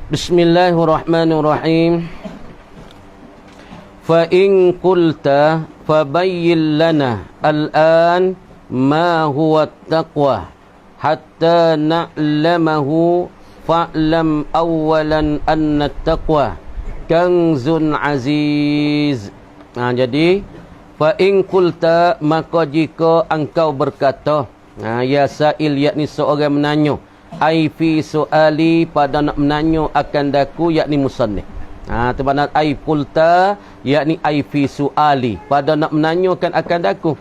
Bismillahirrahmanirrahim. Fa in qulta fabayyin lana al-an ma huwa at-taqwa hatta na'lamahu fa'lam awalan anna at-taqwa kanzun aziz. Jadi fa in qulta, maka jika engkau berkata, ya sa'il, yakni seorang menanya, ai fi su'ali, pada nak menanya akan daku, yakni musannif. Tu makna ai qulta, yakni ai fi su'ali, pada nak menanyakan akan daku.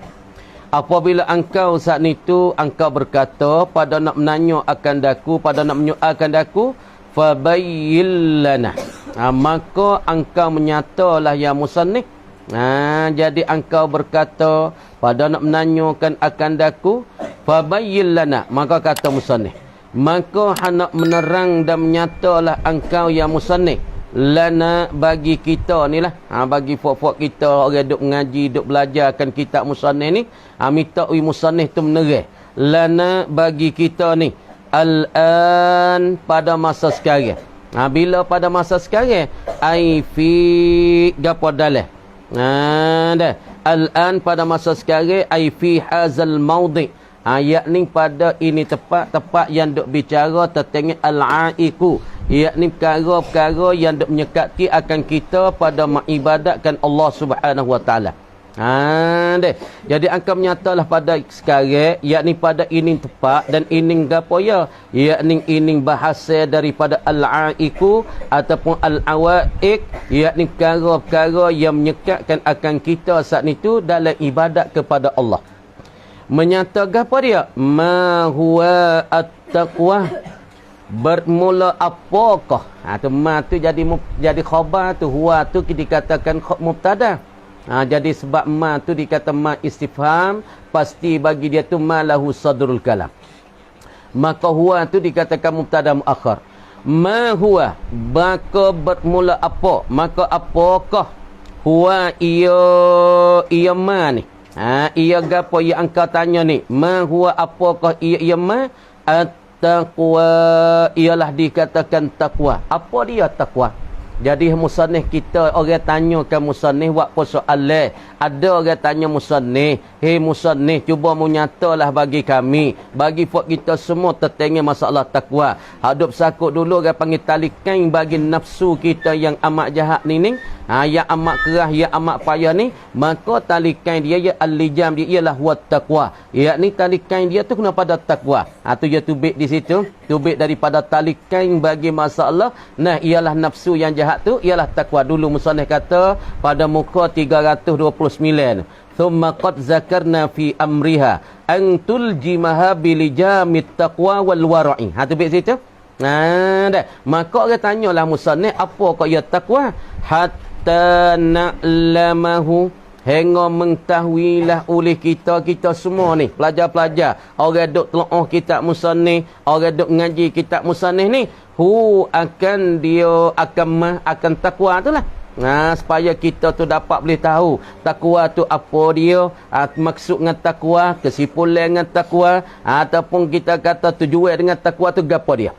Apabila engkau saat itu engkau berkata pada nak menanya akan daku, pada nak menyoalkan daku, fabayyin lana, maka engkau menyatalah ya musannif. Jadi engkau berkata pada nak menanyakan akan daku, fabayyin lana, maka kata musannif, maka hendak menerang dan menyatalah engkau ya musannif, lana, bagi kita ni lah, bagi fok-fok kita orang duk mengaji, duk belajarkan kitab musannif ni, minta musannif tu menerang lana, bagi kita ni, al-an, pada masa sekarang. Bila pada masa sekarang, ai fi gapo dalah, dah al-an, pada masa sekarang, ai fi hazal maudi', yakni pada ini tempat yang duk bicara tentang al-aiku, yakni perkara-perkara yang duk menyekati akan kita pada mengibadatkan Allah Subhanahu wa taala. Jadi engkau menyatalah pada sekarang, yakni pada ini tempat dan ini gapo ya, yakni ini bahasa daripada al-aiku ataupun al-awaiq, yakni perkara-perkara yang menyekatkan akan kita saat itu dalam ibadat kepada Allah. Menyatakan apa dia? Ma huwa at-taqwa, bermula apakah? Tu ma tu jadi khabar, tu huwa tu dikatakan mubtada. Jadi sebab ma tu dikata ma istifham, pasti bagi dia tu ma lahu sadrul kalam. Maka huwa tu dikatakan mubtada muakhar. Ma huwa, maka bermula apa? Maka apakah? Huwa iya ma ni. Ia gapo yang engkau tanya ni? Ma huwa, apakah ia ma? At-taqwa, ialah dikatakan takwa. Apa dia takwa? Jadi musannif kita, orang tanya ke musannif buat persoalan. Ada orang tanya musannif, hei musannif, cuba menyatalah bagi kami, bagi fok kita semua tentang masalah takwa. Hadap sakut dulu orang panggil talikan bagi nafsu kita yang amat jahat ni, yang amat kerah, yang amat payah ni, maka talikan dia ya al-lijam dia ialah wat taqwa. Yakni talikan dia tu kena pada takwa. Tu dia tubik di situ, tubik daripada talikan bagi masalah. Ialah nafsu yang jahat tu ialah takwa. Dulu musannif kata pada muka 329, thumma qad zakarna fi amriha an tuljimaha bilijamit taqwa wal wara'i. Tubik situ. Dah. Maka orang tanyalah musannif, apa kau ya takwa? Hatta na'lamahu, hingga mengetahuilah oleh kita semua ni, pelajar-pelajar, orang duk telaah kitab musannif, orang duk ngaji kitab musannif ni, akan dia akan takwa tu lah. Supaya kita tu dapat boleh tahu takwa tu apa dia, maksud dengan takwa, kesimpulan dengan takwa, ataupun kita kata tujuan dengan takwa tu gapo dia.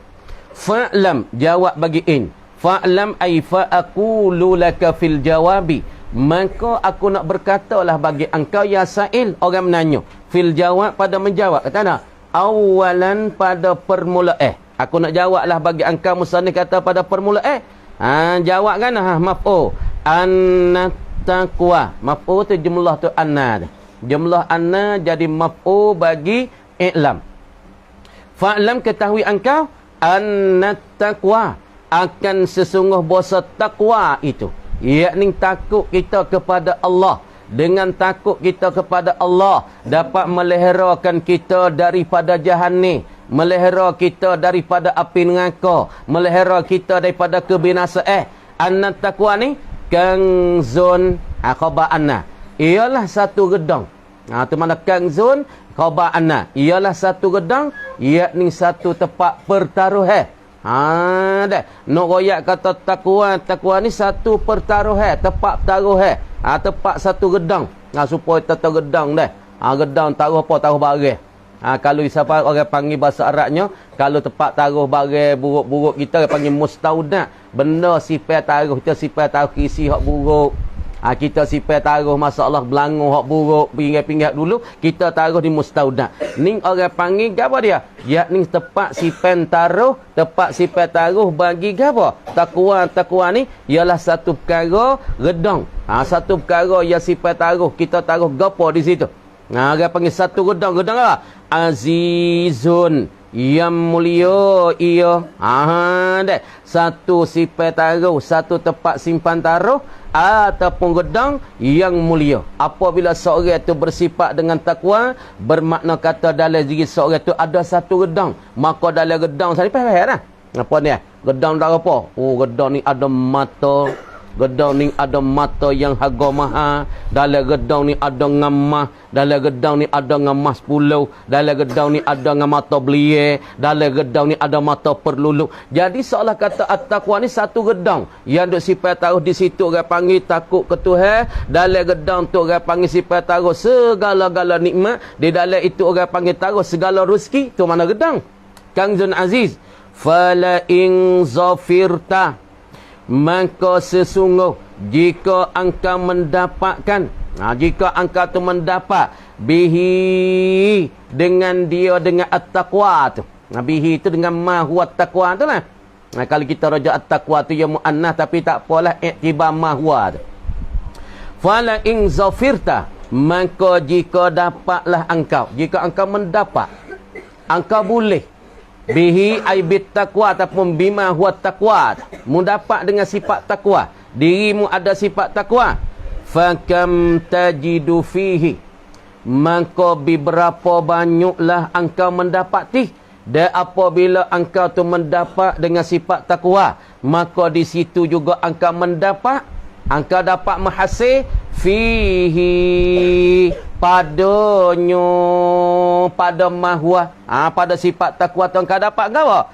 Fa'lam, jawab bagi in. Fa'lam ay fa'aqulu laka fil jawabi, maka aku nak berkatalah bagi engkau ya sa'il, orang menanya, fil jawab, pada menjawab. Kata nak awalan, pada permulaan. Aku nak jawablah bagi engkau, musannif kata pada permulaan. Jawab kan maf'ul anna taqwa. Maf'ul tu jumlah tu anna. Jumlah anna jadi maf'ul bagi i'lam. Fa'lam, ketahui engkau, anna taqwa, akan sesungguh bahasa takwa itu, yakni takut kita kepada Allah. Dengan takut kita kepada Allah dapat meliharakan kita daripada jahanam, melihara kita daripada api neraka, melihara kita daripada kebinasaan. Anna taqwa ni kanzun, khabar anna, ialah satu gedang. Tu mana kanzun, khabar anna, ialah satu gedang, yakni satu tempat pertaruhan. Dah. Nak royak kata takwa ni satu pertaruhan, tempat pertaruhan. Tempat satu gedang. Supaya tata gedang dah. Gedang taruh apa, taruh barang. Kalau siapa orang panggil bahasa Arabnya, kalau tempat taruh barang buruk-buruk kita orang panggil mustaudat. Benda sifat taruh kita sifat taruh isi hak buruk. Kita sifat taruh masalah belangu hak buruk pinggir-pinggir dulu, kita taruh di mustaudat. Ni orang panggil apa dia? Yakni tempat sifat taruh, tempat sifat taruh bagi apa? Takwa ni ialah satu perkara redang. Satu perkara yang sifat taruh, kita taruh gapo di situ. Orang panggil satu gedang apa? Azizun, yang mulia ia. Dek. Satu sifat taruh, satu tempat simpan taruh ataupun gedang yang mulia. Apabila seorang itu bersifat dengan takwa, bermakna kata dalam diri seorang itu ada satu gedang, maka dalam gedang saya faham dah. Apa ni? Gedang dah apa? Gedang ni ada mata. Gedang ni ada mata yang harga mahal. Dalam gedang ni ada ngamah. Dalam gedang ni ada ngamah 10. Dalam gedang ni ada ngamata belie. Dalam gedang ni ada mata perlulu. Jadi seolah kata at-taqwa ni satu gedang. Yang duk sifat taruh di situ orang panggil takut ke Tuhan. Dalam gedang tu orang panggil sifat taruh segala-gala nikmat. Di dalam itu orang panggil taruh segala rezeki. Tu mana gedang? Kanzun Aziz. Fala in zafirta, maka sesungguh jika engkau mendapatkan, jika engkau tu mendapat bihi dengan dia, dengan at-taqwa tu. Bihi tu dengan ma huwa at-taqwa tu lah. Kalau kita raja at-taqwa tu ya muannah, tapi tak apalah iktibar ma huwa tu. Fala in zafirta, maka jika dapatlah engkau, jika engkau mendapat, engkau boleh bihi ay bit taqwa ataupun bima huwa taqwa, mendapat dengan sifat takwa, dirimu ada sifat takwa, fakam tajidu fihi, maka beberapa banyaklah engkau mendapati. Dan apabila engkau tu mendapat dengan sifat takwa, maka di situ juga engkau mendapat, engkau dapat menghasil fihi padanya, pada mahwa, pada sifat takwa tu engkau dapat apa?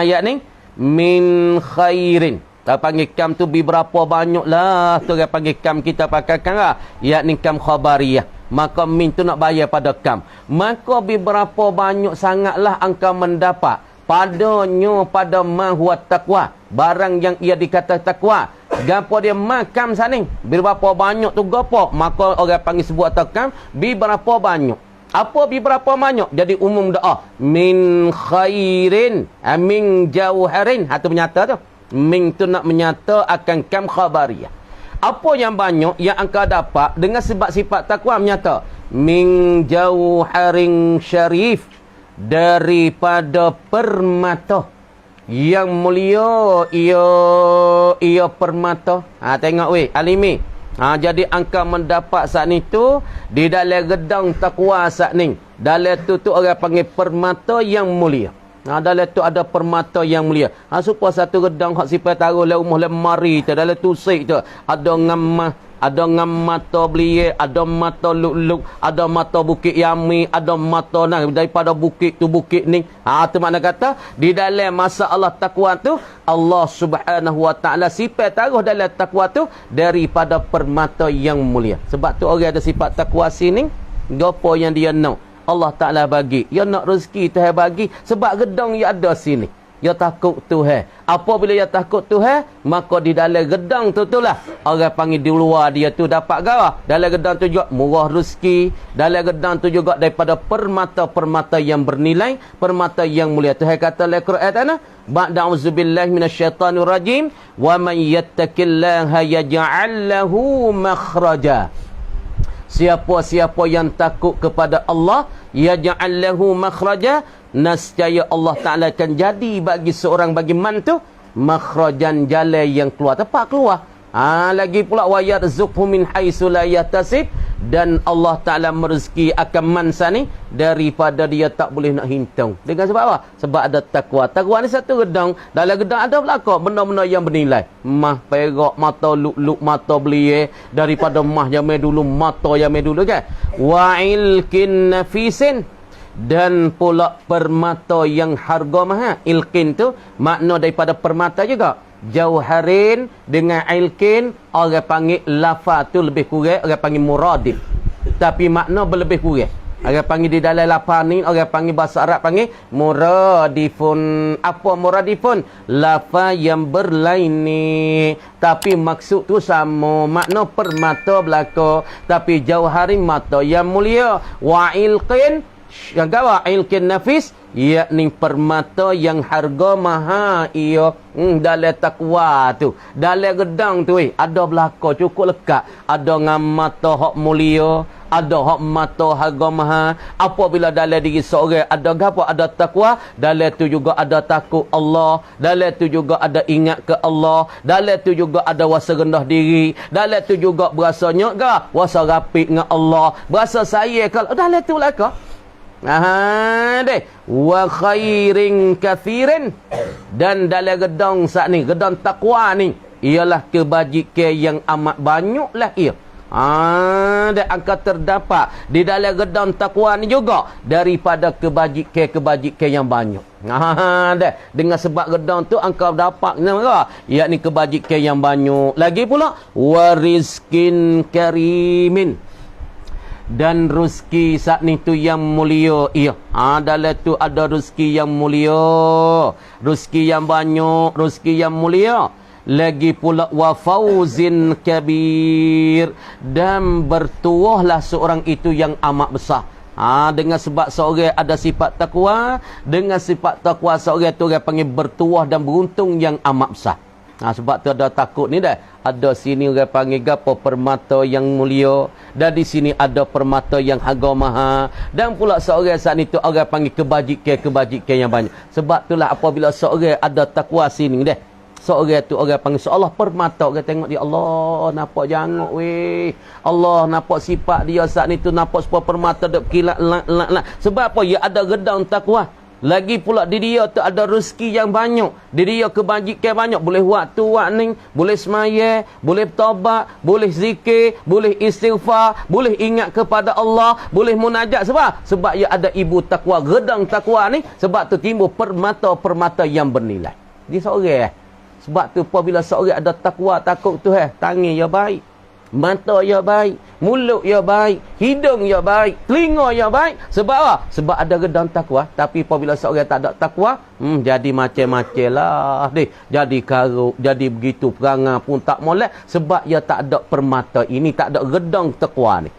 Yakni min khairin. Tak panggil kam tu beberapa banyaklah, tu orang panggil kam kita pakaikan lah, yakni kam khabariyah. Maka min tu nak bayar pada kam. Maka beberapa banyak sangatlah engkau mendapat padanya, pada mahwa takwa, barang yang ia dikata takwa. Gapo dia makam saning, berapa banyak tu gapo, maka orang panggil sebuah takam berapa banyak. Apa berapa banyak? Jadi umum doa min khairin, min jauharin. Tu menyata tu. Min tu nak menyata akan kam khabariyah. Apa yang banyak yang engkau dapat dengan sebab sifat takwa menyata min jauharin syarif, daripada permata yang mulia, ia permata. Tengok weh alimi. Jadi engkau mendapat saat ni tu di dalam gedang takwa saat ni. Dalam tu orang panggil permata yang mulia. Dalam tu ada permata yang mulia. Supaya satu gedang hak sifat taruh le rumah lemari tu, dalam tu sik tu ada ngamah, ada mata belie, ada mata luk-luk, ada mata bukit Yami, ada mata daripada bukit tu bukit ni. Tu makna kata di dalam masalah takwa tu Allah Subhanahu wa taala sifat taruh dalam takwa tu daripada permata yang mulia. Sebab tu orang ada sifat takwa sini, gapo yang dia nak Allah Ta'ala bagi. Dia nak rezeki Tuhan bagi. Sebab gedang yang ada sini, dia takut Tuhan. Apabila dia takut Tuhan, maka di dalam gedang tu lah orang panggil di luar dia tu dapat garah. Dalam gedang tu juga murah rezeki. Dalam gedang tu juga daripada permata-permata yang bernilai, permata yang mulia. Tuhan kata dalam Quran tanah, ba'da auzubillahi minasyaitanir rajim, wa man yattaqillaha yaj'al lahu makhraja. Siapa-siapa yang takut kepada Allah, yaj'al lahu makhraja, nescaya Allah Ta'ala akan jadi bagi seorang, bagi man tu makhrajan, jalan yang keluar, tempat keluar. Lagi pula wa yarzuqhu min haitsu la yahtasib, dan Allah Ta'ala merezeki akan mansa ni daripada dia tak boleh nak hitung. Dengan sebab apa? Sebab ada takwa. Takwa ni satu gedang. Dalam gedang ada belaka benda-benda yang bernilai. Mah, perak, mata luk-luk, mata belie, daripada mah yang dulu, mata yang dulu kan. Wa ilkin nafisin, dan pula permata yang harga mahal. Ilkin tu makna daripada permata juga. Jauharin dengan ilkin, orang panggil lafaz tu lebih kurang, orang panggil muradif. Tapi makna berlebih kurang. Orang panggil di dalam lapan ni, orang panggil bahasa Arab panggil muradifun. Apa muradifun? Lafaz yang berlaini. Tapi maksud tu sama. Makna permata belaka. Tapi jauhari mata yang mulia. Wa ilqin. Yang gawa ilqin nafis. Yakni permata yang harga maha ia. Dalam takwa tu. Dalam gedang tu ada belaka cukup lekat. Ada ngam mata hak mulia. Ada hak mata harga maha. Apabila dalam diri seorang ada apa? Ada takwa. Dalam tu juga ada takut Allah. Dalam tu juga ada ingat ke Allah. Dalam tu juga ada wasa rendah diri. Dalam tu juga berasa nyok wasa rapik dengan Allah. Berasa saya kalau dalam tu belaka. Deh. Wa khairin kathirin. Dan dalam gedang saat ni, gedang takwa ni, ialah kebajikan yang amat banyaklah ia. Dan akan terdapat di dalam gedang takwa ni juga daripada kebajikan yang banyak. Dengan sebab gedang tu engkau dapat yakni kebajikan yang banyak. Lagi pula warizkin karimin. Dan rezeki saat ni tu yang mulia ia. Dalam tu ada rezeki yang mulia, rezeki yang banyak, rezeki yang mulia. Lagi pula wa fauzin kabir, dan bertuahlah seorang itu yang amat besar. Dengan sebab seorang ada sifat takwa, dengan sifat takwa seorang tu orang panggil bertuah dan beruntung yang amat besar. Sebab tu ada takut ni dah. Ada sini orang panggil gapo permata yang mulia, dan di sini ada permata yang harga mahal, dan pula seorang saat ni tu orang panggil kebajikan yang banyak. Sebab itulah apabila seorang ada takwa sini dah, seorang tu orang panggil seolah permata. Orang tengok dia, Allah nampak janguk weh. Allah nampak sifat dia saat ni tu, nampak sebuah permata duk kilat. Sebab apa? Ya ada gedang takwa. Lagi pula di dia tu ada rezeki yang banyak. Di dia kebajikan banyak. Boleh waktu ni, boleh semaya, boleh bertaubat, boleh zikir, boleh istighfar, boleh ingat kepada Allah, boleh munajat. Sebab ia ada ibu takwa, gedang takwa ni. Sebab tu timbul permata-permata yang bernilai. Dia seorang. Sebab tu apabila seorang ada takwa, takut tu tangan ya baik, mata ya baik, mulut ya baik, hidung ya baik, telinga ya baik. Sebab apa? Sebab ada gedang takwa. Tapi apabila seorang tak ada takwa, jadi macam-macam lah. Jadi karuk, jadi begitu perangai pun tak molek. Sebab ia tak ada permata ini, tak ada gedang takwa ni.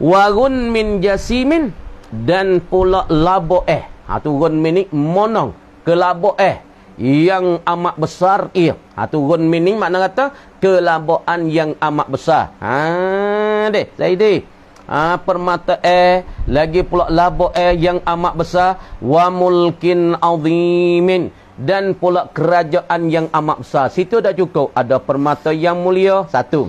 Warun min jasimin, dan pula labo tu run min ni monong ke labo yang amat besar ia. Turun meaning makna kata kelabuan yang amat besar. Saya permata lagi pula labo yang amat besar. Wa mulkin azimin, dan pula kerajaan yang amat besar. Situ dah cukup. Ada permata yang mulia, satu.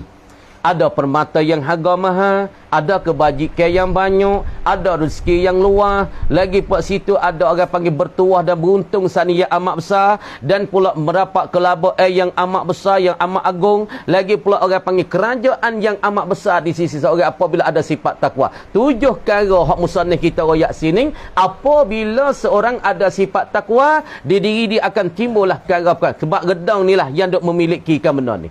Ada permata yang harga mahal, ada kebajikan yang banyak, ada rezeki yang luas. Lagi pula situ ada orang panggil bertuah dan beruntung sani yang amat besar, dan pula mendapat kelabaan yang amat besar, yang amat agung. Lagi pula orang panggil kerajaan yang amat besar di sisi seorang apabila ada sifat takwa. 7 perkara hak musannif kita royak sini. Apabila seorang ada sifat takwa, di diri dia akan timbullah perkara-perkara. Sebab gedang ni lah yang duk memilikikan benda ni.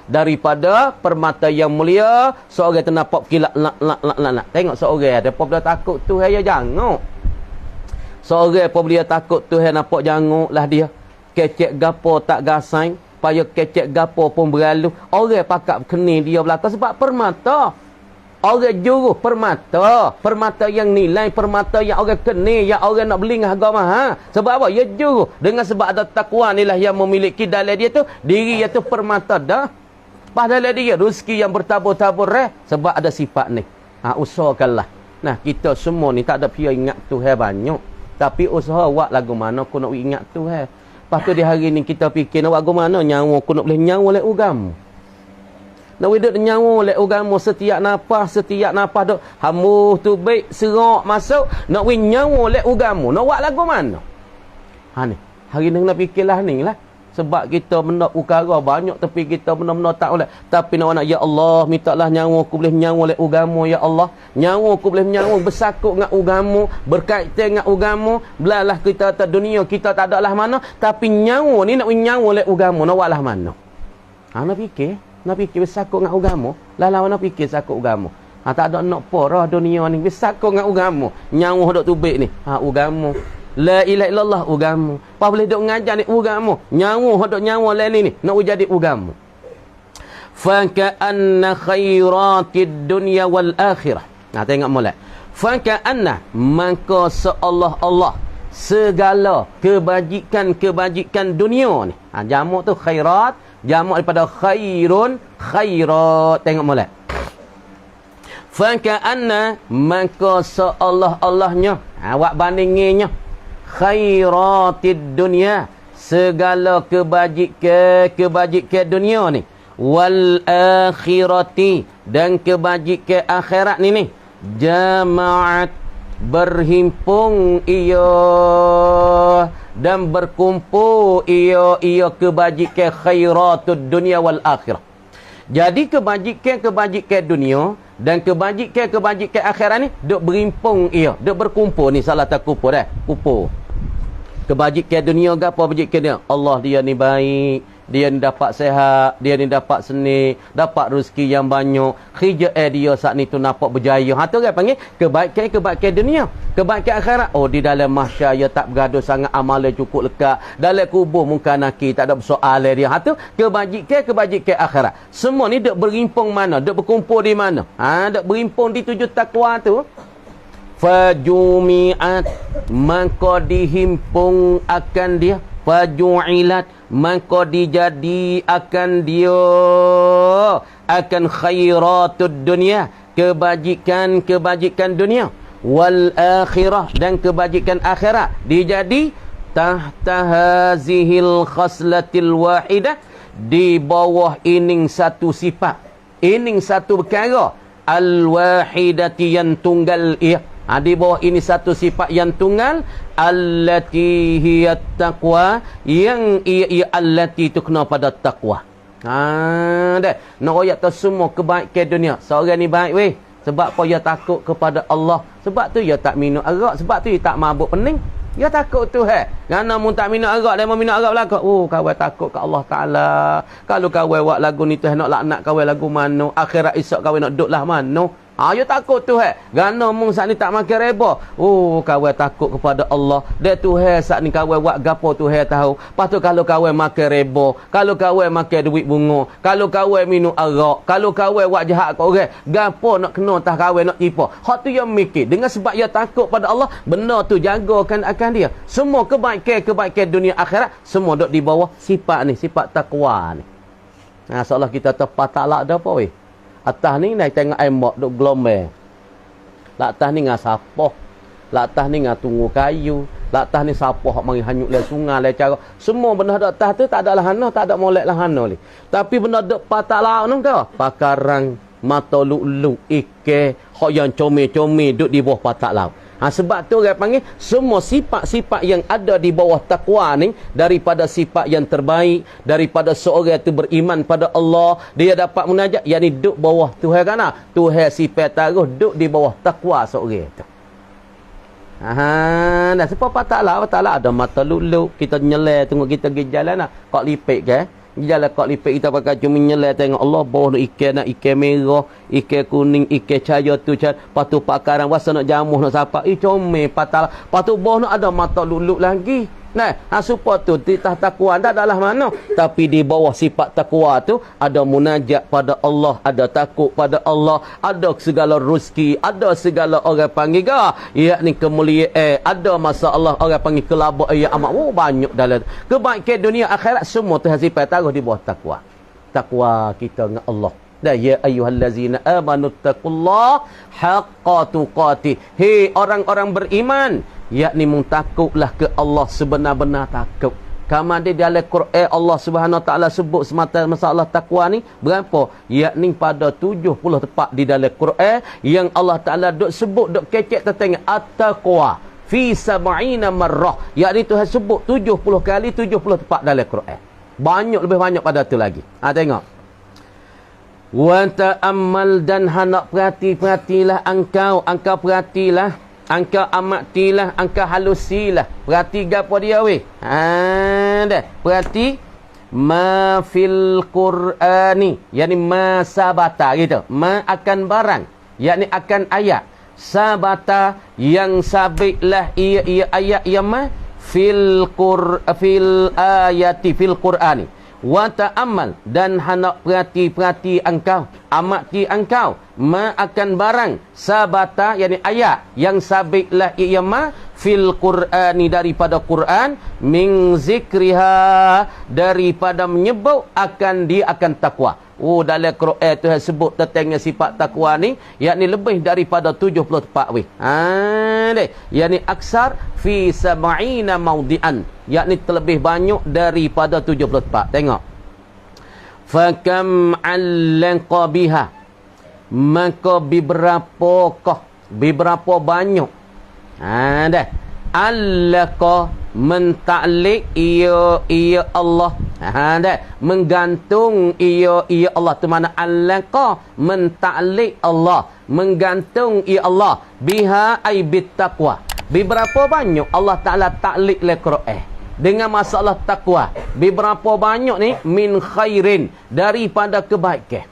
Daripada permata yang mulia, seorang tu nampak kilat nak. Tengok seorang ada apabila takut tu ya janguk. Seorang apabila takut tu nampak janguk lah dia. Kecek gapo tak gasai, payah kecek gapo pun berlalu. Orang pakak keni dia belaka sebab permata. Orang juru permata. Permata yang nilai, permata yang orang keni, yang orang nak beli dengan harga mahal. Sebab apa? Ya juru. Dengan sebab ada takwa inilah yang memiliki dalam dia tu, diri dia tu permata dah. Padahal dia rezeki yang bertabur-tabur sebab ada sifat ni. Usahakanlah. Nah, kita semua ni tak ada pihak ingat Tuhan banyak. Tapi usaha buat lagu mana aku nak ingat Tuhan. Lepas tu di hari ni kita fikir nak buat lagu mana nyawa aku nak boleh nyawa oleh agama. Nak hidup nyawa oleh agama setiap nafas duk hamu tu baik serak masuk nak win nyawa oleh agama. Nak buat lagu mana? Ni. Hari ni nak fikirlah ni lah. Sebab kita mendak ukara banyak tapi kita benar-benar tak boleh. Tapi nak ya Allah, mintalah nyawa aku boleh nyawa oleh agama ya Allah. Nyawa aku boleh nyawa bersakut dengan agama, berkaitan dengan agama. Belalah kita atas dunia kita tak ada lah mana, tapi nyawa ni nak win nyawa oleh agama, nak buatlah mana? Nak fikir bersakut dengan agama. Lalu nak fikir sakut agama. Tak ada nak porah dunia ni. Besar kau dengan agama. Nyawa dok tubik ni. Agama. La ilaha illallah agama. Apa boleh dok ngajar ni agama. Nyawa dok nyawa lain ni nak jadi agama. Fa ka'anna khairatid dunya wal akhirah. Tengok molek. Fa ka'anna maka seolah-olah segala kebajikan dunia ni. Jamak tu khairat, jamak daripada khairun, khairat. Tengok molek. Fa ka'anna maka seolah-olahnya, awak bandinginnya, khairatid dunya, segala kebajikan dunia ni, wal akhirati, dan kebajikan akhirat ni jama'at, berhimpun ia dan berkumpul ia kebajikan khairatud dunia wal akhirah. Jadi kebajikan dunia dan kebajikan akhirat ni duk berimpung ia, duk berkumpul ni, salah tak kumpul dah. Kumpul. Kebajikan dunia gapo kebajikan dia? Allah dia ni baik, dia ni dapat sehat, dia ni dapat seni, dapat rezeki yang banyak. Kerja dia saat ni tu nampak berjaya. Tu orang panggil kebaikan dunia. Kebaikan akhirat, di dalam mahsyar dia tak bergaduh sangat, amalan cukup lekat. Dalam kubur muka nakir tak ada persoalan dia. Tu kebajikan akhirat. Semua ni duk berimpung mana? Duk berkumpul di mana? Duk berimpung di 7 takwa tu. Fajumi'at, maka dihimpung akan dia. Faju'ilat, maka dijadi akan dia, akan khairatud dunia, kebajikan dunia, wal akhirah, dan kebajikan akhirat dijadi tahta hazihil khaslatil wahidah, di bawah ining satu sifat, ining satu perkara, al wahidati yang tunggal ia. Di bawah ini satu sifat yang tunggal, allati hiya taqwa, yang ia allati tu kena pada taqwa. Dah nak royak tu semua kebaikan dunia. Seorang ni baik weh, sebab apa dia takut kepada Allah, sebab tu dia tak minum arak, sebab tu dia tak mabuk pening. Dia takut tu Kerana mun tak minum arak, dia mau minum arak belaka. Kawan takut ke Allah Taala. Kalau kawan buat lagu ni tu nak laknat kawan lagu mano, akhirat esok kawan nak duduk lah mano. Dia takut tu Kerana mung saat ni tak makan reba. Kawan takut kepada Allah. Dia tu saat ni kawan buat gapo tu tahu. Lepas tu kalau kawan makan reba, kalau kawan makan duit bunga, kalau kawan minum arak, kalau kawan buat jahat kat orang, gapo nak kena tah kawan nak tipu. Hak tu yang mikir. Dengan sebab dia takut pada Allah, benda tu jagakan akan dia. Semua kebaikan dunia akhirat, semua duduk di bawah sifat ni, sifat takwa ni. Seolah kita tepat tak lah ada apa weh. Atas ni nak tengok embok duk gelombang. Atas ni ngah sapoh. Atas ni ngah tunggu kayu. Atas ni sapoh hak mari hanyut le sungai le cara. Semua benda dak atas tu tak ada lahana, tak ada molek lahana ni. Tapi benda dak patah laut nu ke? Pakarang, mata luk-luk, ikan, hak yang comel-comel duk di bawah patah laut. Sebab tu orang panggil semua sifat-sifat yang ada di bawah takwa ni, daripada sifat yang terbaik, daripada seorang itu beriman pada Allah, dia dapat munajat, yakni duduk bawah Tuhan kan? Tuhan sifat taruh duduk di bawah takwa seorang itu. Dah sebab patahlah ada mata luluk, kita nyelai tengok kita pergi jalan kok lipik ke? Jalan kok lipik kita pakai cuma nyelai tengok Allah bawah nak ikan merah, ikan kuning, ikan cahaya tu patu pakaran wasa nak jamuh nak sapa comel patah. Patu bawah nak ada mata luluk lagi. Supaya tu titah takwa tak adalah mana, tapi di bawah sifat takwa tu ada munajat pada Allah, ada takut pada Allah, ada segala rezeki, ada segala orang panggil yakni kemuliaan, ada masa Allah orang panggil kelabak yang amat banyak dalam kebaikan dunia akhirat, semua tu sifat taruh di bawah takwa. Takwa kita dengan Allah. Ya ayyuhallazina amanu taqullaha haqqa tuqatih. Hei orang-orang beriman, yakni mung takutlah ke Allah sebenar-benar takut. Kama di dalam Quran Allah Subhanahu Wa Taala sebut semata masalah takwa ni berapa? Yakni pada 70 tempat di dalam Quran yang Allah Taala duk sebut, duk kecek tentang at-taqwa fi 70 marrah. Yakni Tuhan sebut 70 kali 70 tempat dalam Quran. Banyak, lebih banyak pada tu lagi. Tengok. Wa ta'ammal, dan hendak perhatilah engkau perhatilah, engkau amatilah, engkau halusilah. Perhati gapo dia weh? Dah. Perhati ma fil Qur'ani, yakni ma sabata gitu. Ma akan barang yakni akan ayat sabata yang sabitlah ia ayat yang fil ayati fil qur'ani wa ta'ammal dan hendak perhati engkau amati engkau ma akan barang sabata yakni ayat yang sabitlah ia fil qur'ani daripada Quran min zikriha daripada menyebut akan dia akan takwa. Dalam Quran tu sebut tentang sifat takwa ni yakni lebih daripada 74 weh. Yakni aksar fi sab'ina mawdi'an, yakni terlebih banyak daripada 74. Tengok. Fakam 'allaqa biha, maka beberapa banyak. Dah. Allaqa mentaklik ia Allah. Dah. Menggantung ia Allah. Tu mana allaqa mentaklik Allah, menggantung ia Allah biha ay bittaqwa. Beberapa banyak Allah Taala taklik le Quran dengan masalah takwa. Beberapa banyak ni min khairin daripada kebaikan.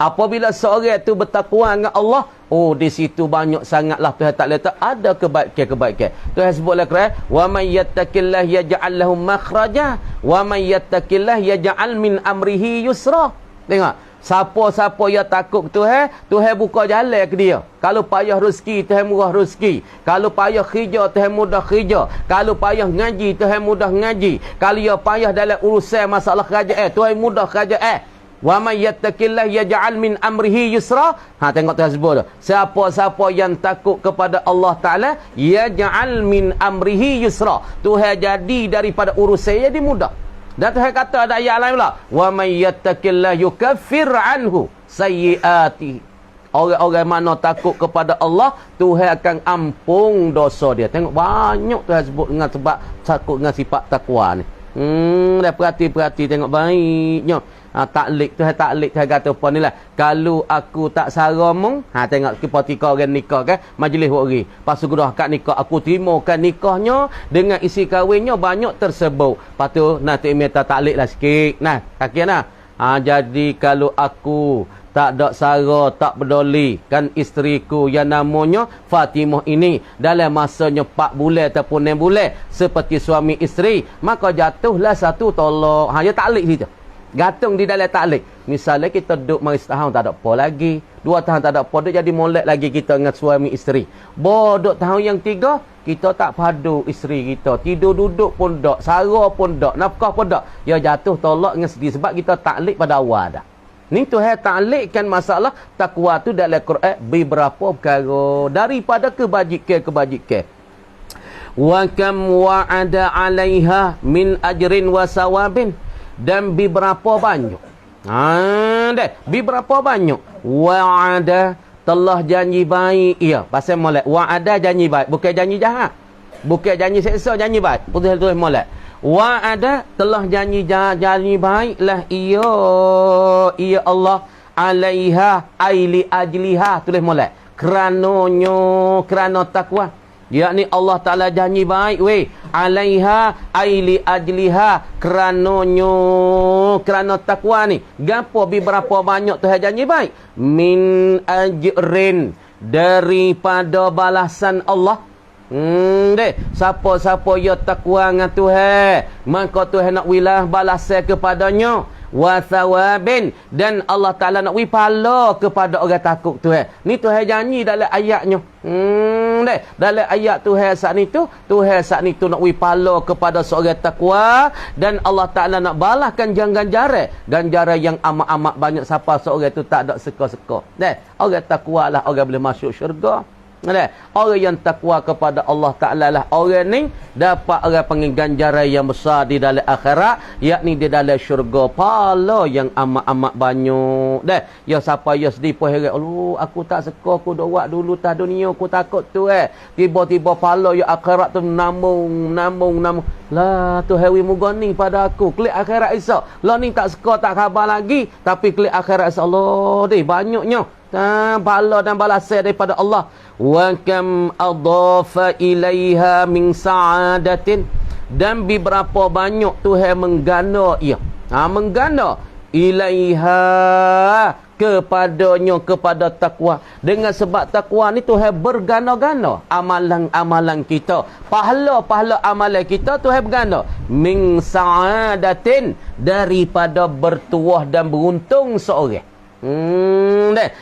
Apabila seorang itu bertakwa dengan Allah, di situ banyak sangatlah Tuhan tak letak ada kebaikan-kebaikan. Tuhan sebutlah Quran, wa may yattaqillah yaj'al lahu makhraja wa may yattaqillah yaj'al min amrihi yusra. Tengok, siapa-siapa yang takut Tuhan, Tuhan buka jalan ke dia. Kalau payah rezeki, Tuhan murah rezeki. Kalau payah kerja, Tuhan mudah kerja. Kalau payah ngaji, Tuhan mudah ngaji. Kalau ia payah dalam urusan masalah kerajaan, Tuhan mudah kerajaan. Wa may yattaqillah yaj'al min amrihi yusra. Tengok Tuhan sebut tu. Siapa-siapa yang takut kepada Allah Taala, yaj'al min amrihi yusra. Tuhan jadi daripada urusan jadi mudah. Dan Tuhan kata ada ayat lain pula, wa may yattaqillah yukaffir anhu sayyiati. Orang-orang mana takut kepada Allah, Tuhan akan ampun dosa dia. Tengok banyak Tuhan sebut dengan sebab takut dengan sifat takwa ni. Dah perhati tengok baiknya. Taklik Tuhan kata apa ni lah, kalau aku tak saramung, tengok ketika orang nikah kan, majlis wari pas sudah kat nikah, aku terimakan nikahnya dengan isi kahwinnya banyak tersebut. Lepas tu nanti minta taklik lah sikit nah kaki nah. Jadi kalau aku tak ada sara, tak peduli kan isteriku yang namanya Fatimah ini dalam masanya 4 bulan ataupun 6 bulan seperti suami isteri, maka jatuhlah satu tolak. Ya taklik situ. Gantung di dalam taklik. Misalnya kita duduk mari setahun tak ada apa lagi, 2 tahun tak ada apa, duduk jadi molek lagi kita dengan suami isteri. Bodok tahun yang 3 kita tak padu isteri kita, tidur duduk pun dak, sara pun dak, nafkah pun dak. Ya jatuh tolak dengan sedih sebab kita taklik pada awal dah. Ni Tuhan taklikkan masalah takwa tu dalam Quran beberapa perkara daripada kebajikan. Wa kam wa'ada 'alaiha min ajrin wa sawabin, dan beberapa banyak. Beberapa banyak. Wa'ada telah janji baik. Ya, pasal molek. Wa'ada janji baik, bukan janji jahat. Bukan janji seksa, janji baik. Betul-betul molek. Wa'ada telah janji baik lah ia Allah 'alaiha aili ajliha, tulis molek. Kerana takwa. Yakni Allah Ta'ala janji baik weh 'alaiha aili ajliha, kerana takwa ni. Gapo beberapa banyak Tuhan janji baik? Min ajrin, daripada balasan Allah. Siapa-siapa yang takwa dengan Tuhan, maka Tuhan nak wilah balasan kepadanya. Wa thawabin, dan Allah Ta'ala nak wipala kepada orang takut Tuhan. Ni Tuhan janji dalam ayatnya. Dalam ayat Tuhan saat ni tu, Tuhan saat ni tu nak wipala kepada seorang takwa, dan Allah Ta'ala nak balaskan ganjaran yang amat-amat banyak. Siapa seorang tu tak ada seka-seka. Orang takwa lah orang boleh masuk syurga. Orang yang takwa kepada Allah Ta'ala lah orang ni dapat orang panggil ganjaran yang besar di dalam akhirat, yakni di dalam syurga, pahala yang amat-amat banyak. Ya siapa ya sedih pun heran, Allah aku tak suka, aku dah buat dulu tak dunia, aku takut tu tiba-tiba pahala ya akhirat tu nambung lah tu hewi mugani pada aku klik akhirat esok lah ni tak suka tak khabar lagi, tapi klik akhirat esok Allah banyaknya pahala dan balasan daripada Allah. Wa kam adafa ilaiha min sa'adatin, dan beberapa banyak Tuhan mengganda ia. Mengganda ilaiha kepadanya, kepada takwa. Dengan sebab takwa ni Tuhan bergana-gana amalan-amalan kita, pahala-pahala amalan kita Tuhan bergana min sa'adatin, daripada bertuah dan beruntung seorang.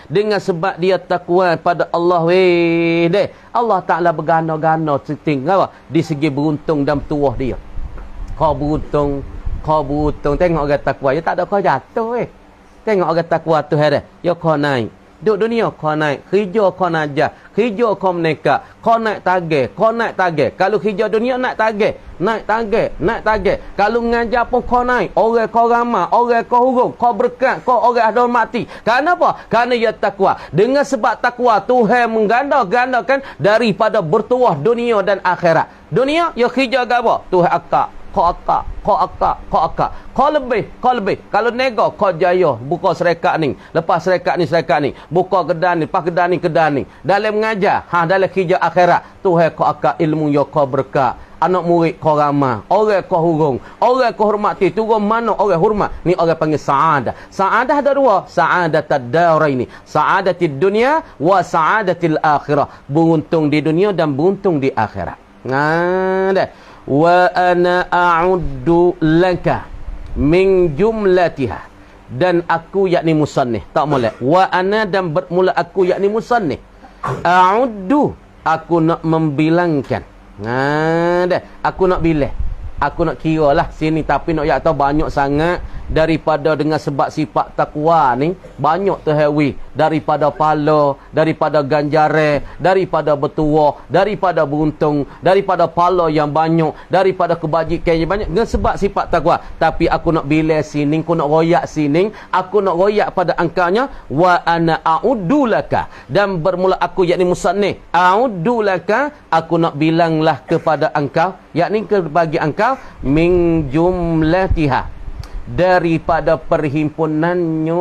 Dengan sebab dia takwa pada Allah, Allah Ta'ala bergana-gana di segi beruntung dan bertuah dia. Kau beruntung, tengok orang takwa, dia tak ada kau jatuh. Tengok orang takwa tu ada, ya kau naik. Duduk dunia kau naik, kerja kau najah, kerja kau menikah, kau naik target. Kalau kerja dunia naik target. Kalau mengajar pun kau naik, orang kau ramah, orang kau huruf, kau berkat, kau orang ada hormati. Kenapa? Kerana ia takwa. Dengan sebab takwa Tuhan mengganda-gandakan daripada bertuah dunia dan akhirat. Dunia ya kerja apa? Tuhan akak. Kau akak. Kau lebih. Kalau nego, kau jaya. Buka serekat ni. Lepas serekat ni. Buka kedai ni. Lepas kedai ni. Dalam mengajar. Dalam kerja akhirat. Tuhan kau akak ilmu ya kau berkat. Anak murid kau ramah. Orang kau hurung. Orang kau hormati. Turun mana orang hormat. Ni orang panggil sa'adah. Sa'adah ada dua. Sa'adatad daraini. Sa'adatid dunia wa sa'adatil akhirah. Beruntung di dunia dan beruntung di akhirat. Dah. Wa ana a'uddu laka min jumlatiha, dan aku yakni musannif tak molek. Wa ana, dan bermula aku yakni musannif. A'uddu, aku nak membilangkan. Dah, aku nak bilang, aku nak kira lah sini, tapi nak tahu banyak sangat daripada dengan sebab sifat takwa ni banyak terhawi daripada pala, daripada ganjaran, daripada bertuah, daripada beruntung, daripada pala yang banyak, daripada kebajikan yang banyak dengan sebab sifat takwa. Tapi aku nak bilang sini, aku nak royak sini, aku nak royak pada angkanya wa ana a'uddu laka, dan bermula aku yakni musannif a'uddu laka, aku nak bilanglah kepada engkau, yakni bagi engkau min jumlatiha, daripada perhimpunannya.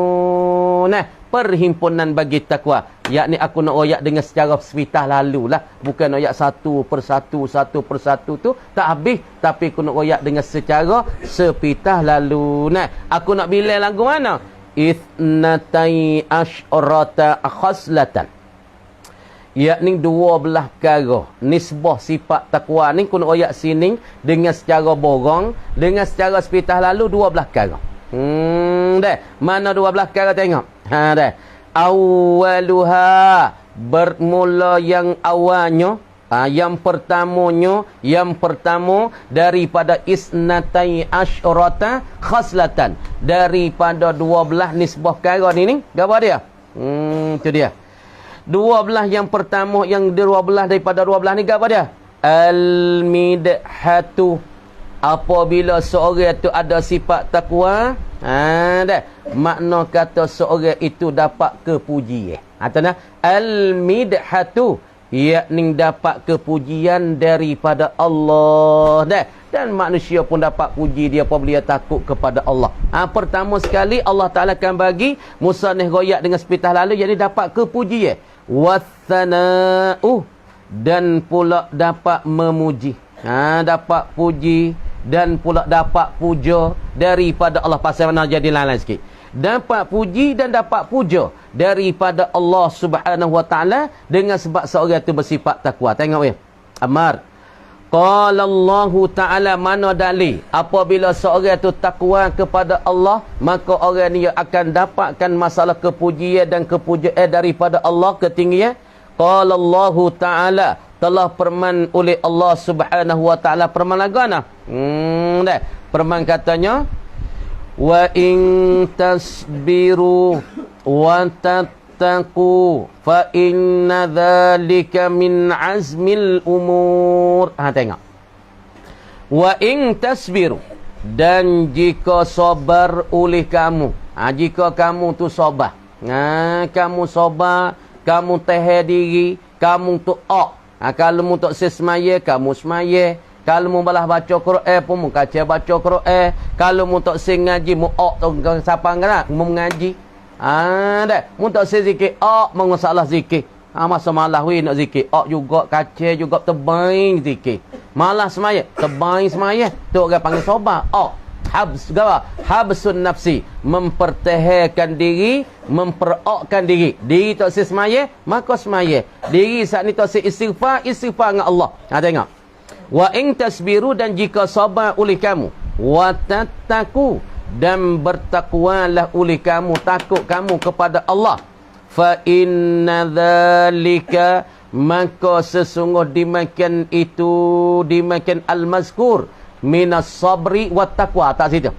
Nah, perhimpunan bagi takwa, yakni aku nak royak dengan secara sepitah lalu lah, bukan royak satu persatu tu tak habis, tapi aku nak royak dengan secara sepitah lalu. Nah, aku nak bilang lagu mana? Ithnatai asyrata khaslatan, yakni 12 perkara. Nisbah sifat takwa ni kena royak sini dengan secara borong, dengan secara sepitah lalu 12 perkara. Dah. Mana 12 perkara tengok. Dah. Awaluha, bermula yang awalnya, yang pertama daripada isnatai asyrata khaslatan, daripada 12 nisbah perkara ni apa dia? Tu dia. 12 yang pertama, yang 12 daripada 12 ni apa dia? Al-midhatu, apabila seorang itu ada sifat takwa, dah. Makna kata seorang itu dapat kepujian. Atana al-midhatu, yakni dapat kepujian daripada Allah, dah. Dan manusia pun dapat puji dia apabila dia takut kepada Allah. Pertama sekali Allah Ta'ala akan bagi musannif royak dengan sepitah lalu, yakni dapat kepujian. Wassana'u, dan pula dapat memuji. Dapat puji dan pula dapat puja daripada Allah. Pasal mana jadi lain-lain sikit. Dapat puji dan dapat puja daripada Allah Subhanahu Wa Ta'ala dengan sebab seorang itu bersifat takwa. Tengok ya. Amar. Qala Allah Ta'ala, mana dalil apabila seorang itu takwa kepada Allah, maka orang ni akan dapatkan masalah kepujian dan kepujaan daripada Allah, ketinggian. Qala Allah Ta'ala, telah firman oleh Allah Subhanahu Wa Ta'ala, firman lagana. Dah. Firman katanya, wa in tasbiru wa tattaqu fa inna dhalika min azmil umur. Tengok. Wa in tasbiru, dan jika sabar oleh kamu, jika kamu tu sabar, kamu sabar, kamu tahan diri, kamu tu kalau mu tak semaya, kamu semaya. Kalau mu balah baca Quran pun mu kaca baca Quran. Kalau mu tak sing ngaji, mu tu siapa ngara mu mengaji. Dah. Mu tak sing zikir, mengasalah zikir. Masa malah nak zikir, juga kaca juga terbaik zikir. Malah semaya, terbaik semaya. Tu orang panggil sabar. habsun nafsi, mempertahankan diri, memperokkan diri. Diri tak semaya, maka semaya. Diri saat ni tak istighfar dengan Allah. Tengok. Wa in tasbiru, dan jika sabar oleh kamu, wa tattaku, dan bertakwalah oleh kamu, takut kamu kepada Allah, fa inna dzalika, maka sesungguh dimakan itu, dimakan al-mazkur minas sabri wat taqwa. Tak situ.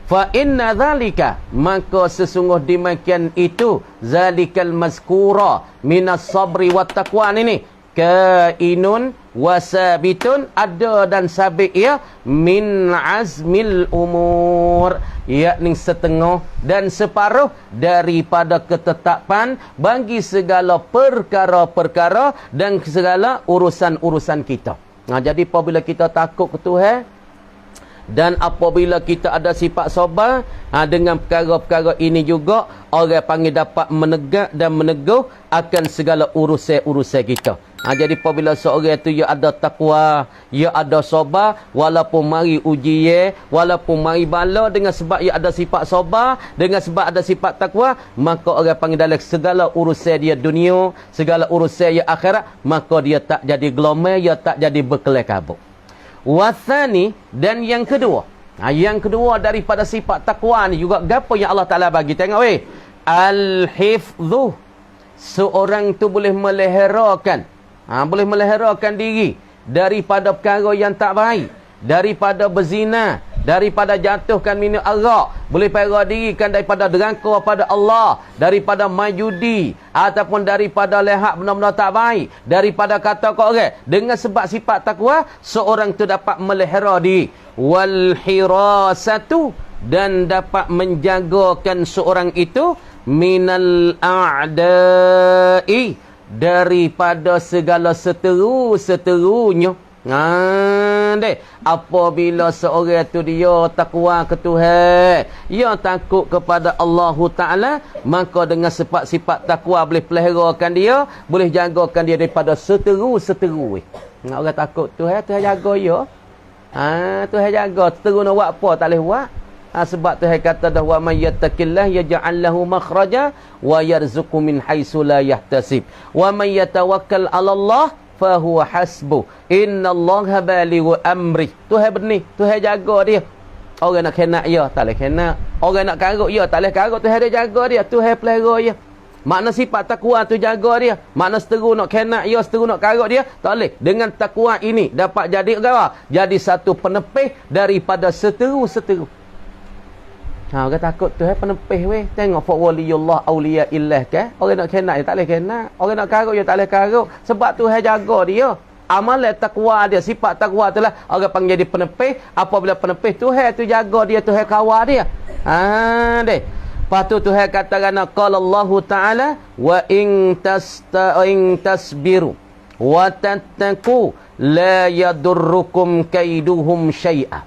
Fa inna dzalika, maka sesungguh dimakan itu, zalikal mazkura minas sabri wat taqwa ini, kainun wasabitun, ada dan sabit ia, min azmil umur, yakni setengah dan separuh daripada ketetapan bagi segala perkara-perkara dan segala urusan-urusan kita. Jadi apabila kita takut ke Tuhan, dan apabila kita ada sifat sabar, dengan perkara-perkara ini juga orang panggil dapat menegak dan meneguh akan segala urusan-urusan kita. Jadi apabila seorang itu ia ada takwa, ia ada sabar, walaupun mari ujian, walaupun mari bala, dengan sebab ia ada sifat sabar, dengan sebab ada sifat takwa, maka orang panggil dalam segala urusan dia dunia, segala urusan dia akhirat, maka dia tak jadi glomel, dia tak jadi berkelai kabut. Wathani, dan yang kedua, yang kedua daripada sifat takwa ni juga gapo yang Allah Taala bagi. Tengok al-hifdhu, seorang tu boleh meliharakan, boleh meliharakan diri daripada perkara yang tak baik, daripada berzina, daripada jatuhkan minum arak, boleh pelihara diri kan daripada derangka pada Allah, daripada majudi, ataupun daripada lihat benda-benda tak baik, daripada kata kau orang. Dengan sebab sifat takwa, seorang tu dapat melihara diri. Wal hirasatu, dan dapat menjagakan seorang itu minal a'da'i, daripada segala seteru-seterunya. Apabila seorang tu dia takwa ke Tuhan, dia takut kepada Allah Ta'ala, maka dengan sifat-sifat takwa boleh peliharakan dia, boleh jagakan dia daripada seteru-seteru. Orang takut Tuhan, Tuhan jaga dia. Tuhan jaga, seteru nak buat apa, tak boleh buat. Sebab Tuhan kata dah, wa may yattaqillah yaj'al lahu makhraja wa yarzuqhu min haitsu la yahtasib wa may yatawakkal 'ala Allah fahuwa hasbuh innallaha balighu amri. Tuhan benih, Tuhan jaga dia. Orang nak kena dia, tak boleh kena. Orang nak karut dia, tak boleh karut. Tuhan dia jaga dia, Tuhan pelihara dia. Makna sifat takwa tu jaga dia. Makna seteru nak kena dia, seteru nak karut dia, tak boleh. Dengan takwa ini dapat jadi apa? Jadi satu penepih daripada seteru-seteru. Orang takut Tuhan penepih weh. Tengok fa waliyullah auliya illah ke. Orang nak kena dia tak boleh kena. Orang nak karut dia tak boleh karut. Sebab Tuhan jaga dia. Amalan takwa dia, sifat takwa itulah orang panggil jadi penepih. Apabila penepih, Tuhan tu jaga dia, Tuhan kawal dia. Lepas tu Tuhan katakan, qala Allah Ta'ala wa in tasbiru wa tattaqu la yadurrukum kaiduhum syai'a.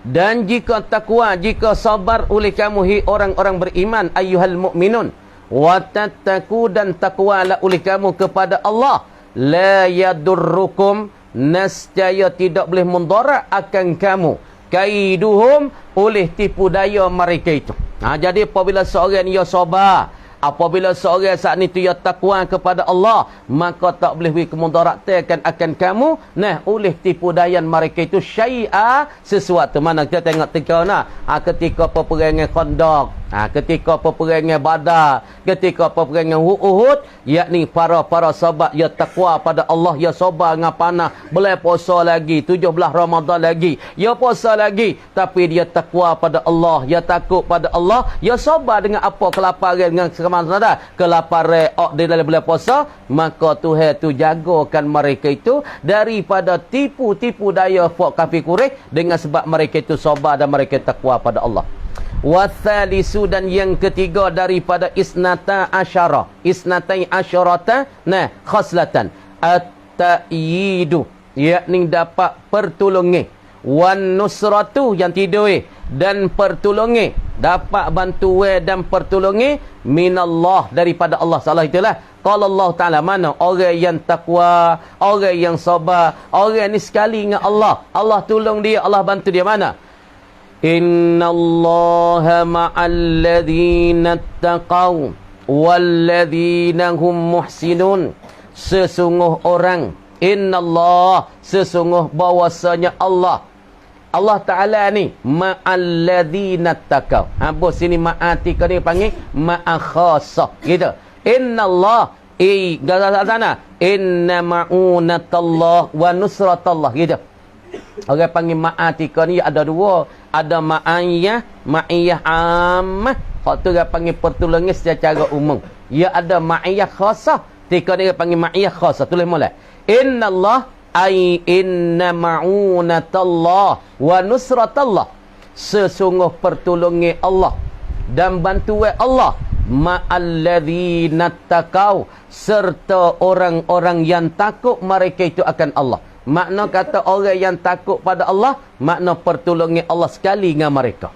Dan jika takwa, jika sabar oleh kamu, hi orang-orang beriman, ayyuhal mu'minun, wa tattaqu, dan takwalah oleh kamu kepada Allah, la yadurrukum, nescaya tidak boleh mendarat akan kamu, kaiduhum, oleh tipu daya mereka itu. Jadi apabila seorang ia sabar, apabila seorang saat ni tu ia takwa kepada Allah, maka tak boleh beri kemudaratan akan kamu, oleh tipu daya mereka itu, syai'a, sesuatu. Mana kita tengok ketika peperangan Khandaq, ketika peperangan Badar, ketika peperangan Uhud, yakni para sahabat ya takwa pada Allah, ya sabar dengan panah, boleh puasa lagi 17 Ramadan lagi, ya puasa lagi, tapi dia takwa pada Allah, ya takut pada Allah, ya sabar dengan apa kelaparan, dengan kelaparan di dalam bulan puasa, maka Tuhan tu jagakan mereka itu daripada tipu-tipu daya fak kafir Quraisy, dengan sebab mereka itu sabar dan mereka takwa pada Allah. Wathalisu, dan yang ketiga daripada isnatai asyarata khaslatan at-ta'yidu, yakni dapat pertolongan, wan nusratu, yang tidur dan pertolongan, dapat bantuan dan pertolongan minallah, daripada Allah. Salah itulah qala Allah Ta'ala, mana orang yang takwa, orang yang sabar, orang ni sekali dengan Allah, Allah tolong dia, Allah bantu dia. Mana Innallaha ma'al ladzina taqaw wal ladzina hum muhsinun. Sesungguh orang, innallah, sesungguh bahwasanya Allah Ta'ala ni ma'al ladzina taqaw. Bos sini ma'ati kau ni panggil ma'a khassah gitu. Innallah sana inna ma'unatallah wa nusratallah gitu. Orang panggil ma'atika ni ada dua. Ada ma'iyah ammah. Hak tu orang panggil pertolongan secara umum. Ya ada ma'iyah khasah. Tika ni orang panggil ma'iyah khasah. Tulis mula. Innallah ay inna ma'unatallah wa nusratallah. Sesungguh pertolongan Allah dan bantuan Allah ma'alladzina taqaw, serta orang-orang yang takut mereka itu akan Allah. Makna kata orang yang takut pada Allah, makna pertolongan Allah sekali dengan mereka.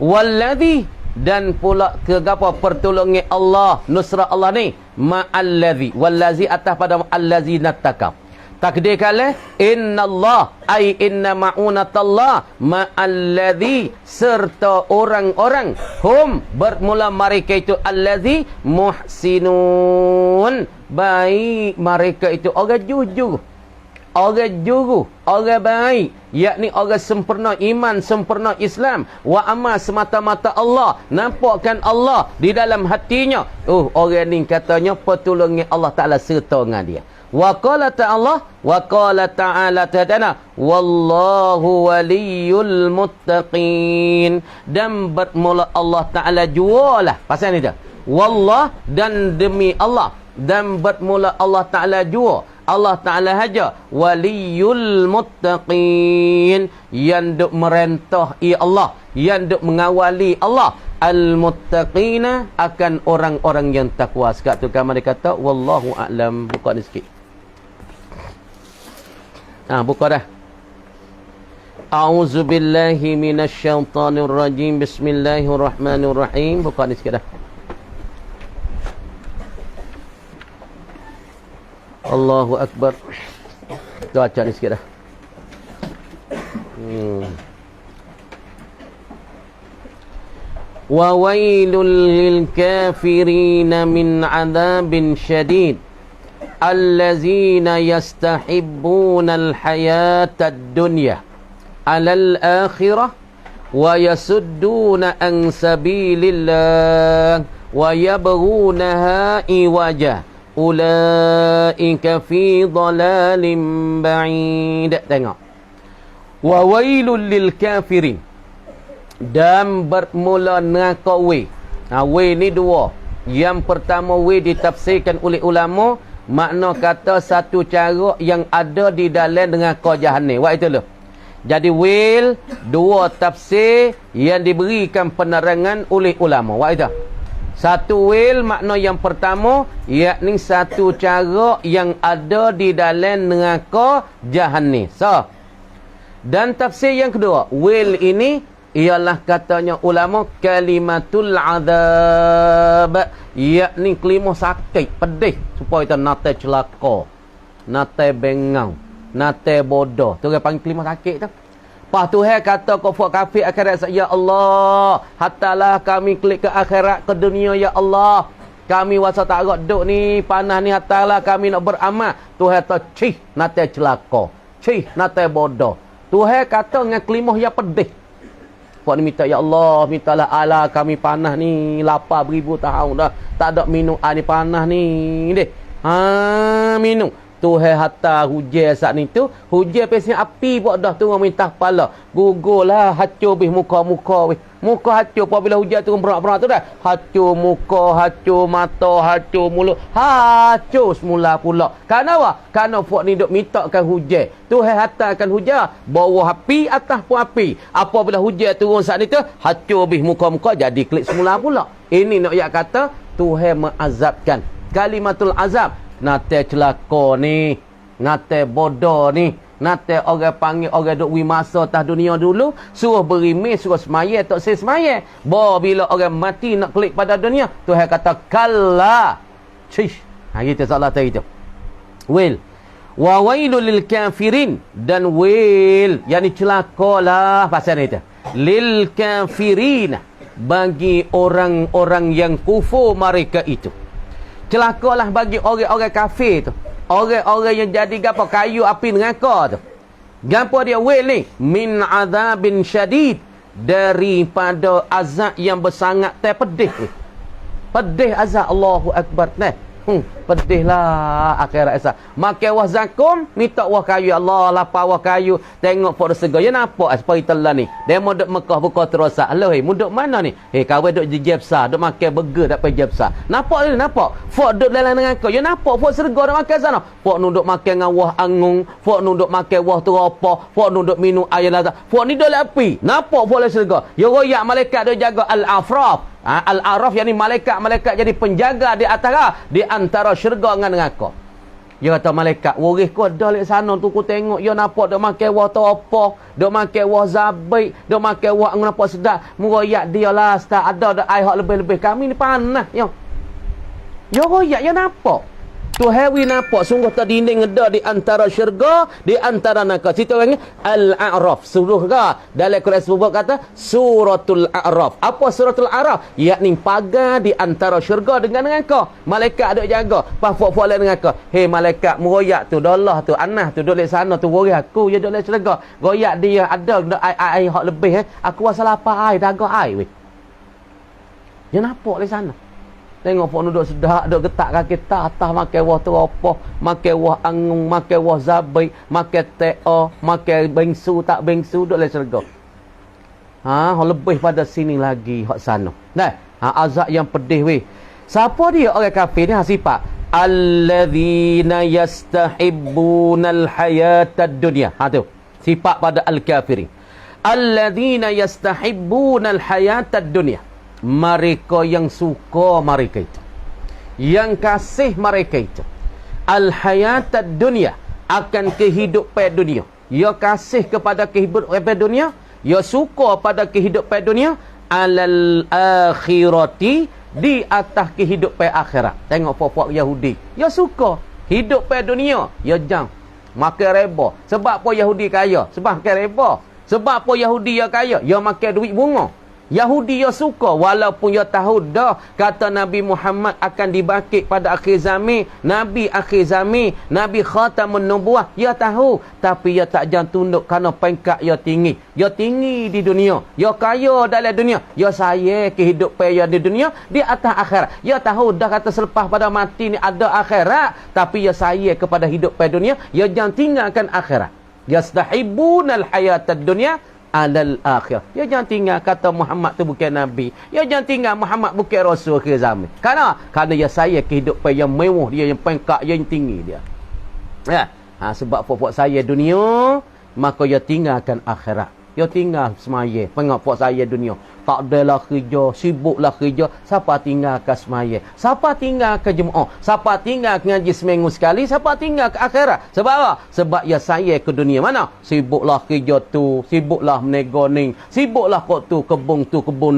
Walladzi, dan pula kegapa pertolongan Allah, nusrah Allah ni ma'alladzi, wallazi atas pada allazina taqaw. Takdir kala innallah ay inna ma'unatallah ma'alladzi, serta orang-orang hum bermula mereka itu allazi muhsinun, baik mereka itu orang jujur, orang juru, orang baik, yakni orang sempurna iman, sempurna Islam, wa amal semata-mata Allah, nampakkan Allah di dalam hatinya. Orang ni katanya pertolongan Allah Ta'ala serta dengan dia. Wa qala ta'ala tadana wallahu waliyul muttaqin, dan bermula Allah Ta'ala jualah pasal ni dah. Wallah, dan demi Allah, dan bermula Allah Ta'ala jua, Allah Ta'ala haja waliyul muttaqin, yang duk merentah Allah, yang duk mengawali Allah al-muttaqina, akan orang-orang yang takwa. Sekat tu kamar dia kata wallahu a'lam. Buka ni sikit. Buka dah. A'udzu billahi minasyaitonir rajim. Bismillahirrahmanirrahim. Buka ni sikit dah. Allahu akbar. Tu baca ni sikit dah. Wa wailul lil kafirin min 'adzabin syadid allazina yastahibbuna al-hayata ad-dunya 'ala al-akhirah wa yasudduna an sabilillah wa yabghunaha iwaja ulaika fi dhalalin ba'id. Tengok. Wa wailul lil kafirin, dan bermula neraka we. We ni dua. Yang pertama we ditafsirkan oleh ulama, makna kata satu cara yang ada di dalam neraka jahanam. Wak itu loh. Jadi wil dua tafsir yang diberikan penerangan oleh ulama. Wak itu. Satu wil makna yang pertama, yakni satu cara yang ada di dalam neraka jahanam. So, dan tafsir yang kedua, wil ini ialah katanya ulama kalimatul azab, yakni kelimah sakit, pedih, supaya kita nate celaka, nate bengau, nate bodoh. Tu orang panggil kelimah sakit tu. Pas Tuhan kata kafir kafir akhirat, ya Allah, hatalah kami klik ke akhirat, ke dunia, ya Allah. Kami wasa tak agak duk ni, panah ni, hatalah kami nak beramal. Tuhan kata, cih, nate celaka, cih, nate bodoh. Tuhan kata dengan kelimah yang pedih. Puak ni minta, ya Allah, mintalah Allah kami panah ni, lapar beribu tahun dah, tak ada minum air ni, panah ni deh. Minum. Tuhan hatta hujan saat ni tu, hujan pesnya api buat dah turun minta kepala. Gugurlah hancur bih muka-muka weh. Muka hancur apabila hujan turun berat-berat tu dah. Hancur muka, hancur mata, hancur mulut, hancur semula pula. Kenapa? Kerana puak ni duk mintakan hujan. Tuhan hantarkan hujan, bawah api, atas pun api. Apabila hujan turun saat ni tu, hancur bih muka-muka, jadi klik semula pula. Ini nak yak kata Tuhan mengazabkan. Kalimatul azab. Nate celaka ni, nate bodoh ni, nate orang panggil orang duk wimasa atas dunia dulu, suruh berimeh, suruh semaya, tak semaya. Bila orang mati nak klik pada dunia, Tuhan kata kalla. Cish. Gitu salah tadi tu. Wil. Wa wailul lil kafirin, dan wil, yakni celakalah pasal ni tu. lil kafirina, bagi orang-orang yang kufur mereka itu. Celakalah bagi orang-orang kafir tu. Orang-orang yang jadi gapo kayu api neraka tu. Gapo dia wel ni? Min azabin syadid, daripada azab yang bersangat pedih. Pedih azab, Allahu akbar. Nah, pedihlah akhirat esa. Makan wah zakum, minta wah kayu, Allah lapar wah kayu, tengok pok resega. Ya nampak supaya telah ni. Demo duk Mekah buka terosak. Aloh, muduk mana ni? Kawan duk di Jepsa, duk makan burger dak pergi Jepsa. Nampak ni, nampak. Fok duk dalam dengan kau. Ya nampak fok serga duk makan sana. Fok nunduk makan dengan wah angung, fok nunduk makan wah teropa, fok nunduk minum air lazat. Fok ni duk api. Nampak fok le serga. Ya royak malaikat duk jaga al-afraf. Al-Araf, yang ni malaikat jadi penjaga di antara syurga dengan neraka. Dia kata malaikat, "Waris kau dah lek sana tu, ku tengok ya nampak dak makan wah apa, dak makan wah zabik, dak makan wah nampak sedap. Muroyak dia lah, tak ada dak air hak lebih-lebih. Kami ni panas ya." Ya royak ya nampak. Tu hawi nampak sungguh terdinding ngeda di antara syurga, di antara neraka. Cerita orang ni Al-A'raf. Surah dalam Quran sebut kata Suratul A'raf. Apa Suratul A'raf? Yakni pagar di antara syurga dengan neraka. Malaikat ada jaga. Pafok-fok lain neraka. Hei malaikat meroyak tu, dolah tu, anah tu, duduk sana tu, worry aku, ya duduk syurga. Royak dia ada air hak lebih. Aku rasa lapar air, daga air weh. Dia nampak di sana. Tengok pok duduk sedap, duduk getak kaki tak atas, makan wah teropa, makan wah angung, makan wah zabik, makan teo, makan bengsu tak bengsu, duduk dalam syurga. Lebih pada sini lagi hak sana. Nah, azab yang pedih weh. Siapa dia orang kafir ni? Sifat alladzina yastahibbunal hayatad dunya. Tu sifat pada al-kafirin. Alladzina yastahibbunal hayatad dunya. Mereka yang suka mereka itu, yang kasih mereka itu, al-hayatad dunya, akan kehidupan dunia. Ya kasih kepada kehidupan dunia, ya suka pada kehidupan dunia, alal akhirati, di atas kehidupan akhirat. Tengok puak-puak Yahudi, ya suka hidupan dunia, ya jang makan reba. Sebab apa Yahudi kaya? Sebab makan reba. Sebab apa Yahudi ya kaya? Ya makan duit bunga. Yahudi ya suka, walaupun ya tahu dah kata Nabi Muhammad akan dibangkit pada akhir zaman, Nabi akhir zaman, Nabi khatamun nubuwah, ya tahu, tapi ya tak jangan tunduk kerana pangkat ya tinggi. Ya tinggi di dunia, ya kaya dalam dunia, ya saya kehidupan ya di dunia di atas akhirat. Ya tahu dah kata selepas pada mati ni ada akhirat, tapi ya saya kepada hidup pada dunia, ya jangan tinggalkan akhirat. Yastahibunal hayatad dunya alal akhir. Ya jangan tinggal kata Muhammad tu bukan Nabi. Ya jangan tinggal Muhammad bukan Rasul akhir zaman. Kerana ya saya kehidupan yang mewah dia, yang pangkat yang tinggi dia. Ya. Sebab puak saya dunia, maka ya tinggalkan akhirat. Ya tinggal semaya. Pengak puak saya dunia. Tak adalah kerja, sibuklah kerja. Siapa tinggal ke semaya? Siapa tinggal ke jemaah? Siapa tinggal ke ngaji seminggu sekali? Siapa tinggal ke akhirat? Sebab apa? Sebab ya saya ke dunia mana? Sibuklah kerja tu, sibuklah menego ni, sibuklah kok tu, kebun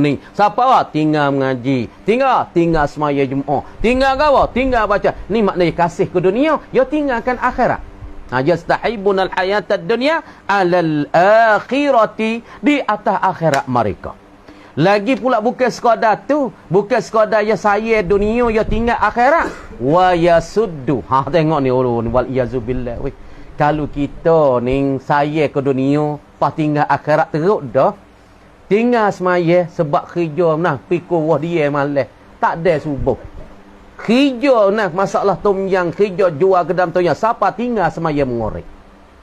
ni. Siapa apa? Tinggal mengaji. Tinggal semaya jemaah. Tinggal apa? Tinggal baca. Ni maknanya kasih ke dunia, ya tinggalkan akhirat. Yastahibunal hayatad dunya alal akhirati, di atas akhirat mereka. Lagi pula bukan sekadar tu, bukan sekadar ya saya dunia ya tinggal akhirat, wa yasuddu. Tengok ni wal iyazubillah weh. Kalau kita ni saya ke dunia pas tinggal akhirat teruk dah. Tinggal semaya sebab kerja nah pikul wah dia malas. Tak ada subuh. Kerja nak masalah tom yang kerja jual kedam tu yang siapa tinggal semaya mengorek.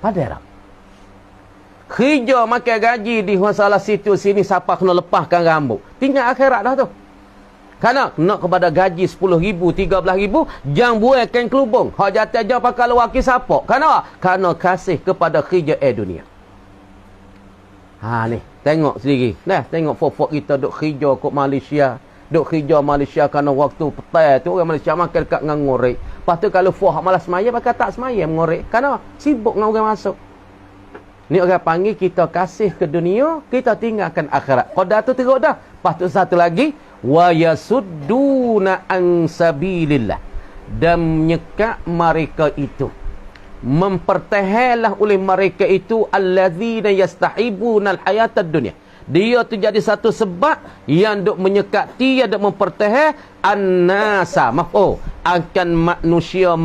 Padahal kerja makan gaji di masalah situ sini siapa kena lepaskan rambut. Tinggal akhirat dah tu. Kerana nak kepada gaji 10,000, 13,000, jangan buat kain kelubung. Hak jatuh jangan pakai lelaki siapa. Kerana kasih kepada kerja dunia. Ni, tengok sendiri. Nah, tengok fok-fok kita duk kerja kat Malaysia. Duk kerja Malaysia kerana waktu petang tu orang Malaysia makan dekat dengan ngorek. Lepas tu kalau fok malas semaya, pakai tak semaya mengorek. Kerana sibuk dengan orang masuk. Ni orang panggil kita kasih ke dunia, kita tinggalkan akhirat. Qadar tu teruk dah. Lepas tu satu lagi, wa yasudduna an sabilillah, dan menyekat mereka itu, mempertahanlah oleh mereka itu allazina yastahibunal hayatad dunya, Dia tu jadi satu sebab yang duk menyekati, yang duk mempertahankan an-nasa, akan manusia.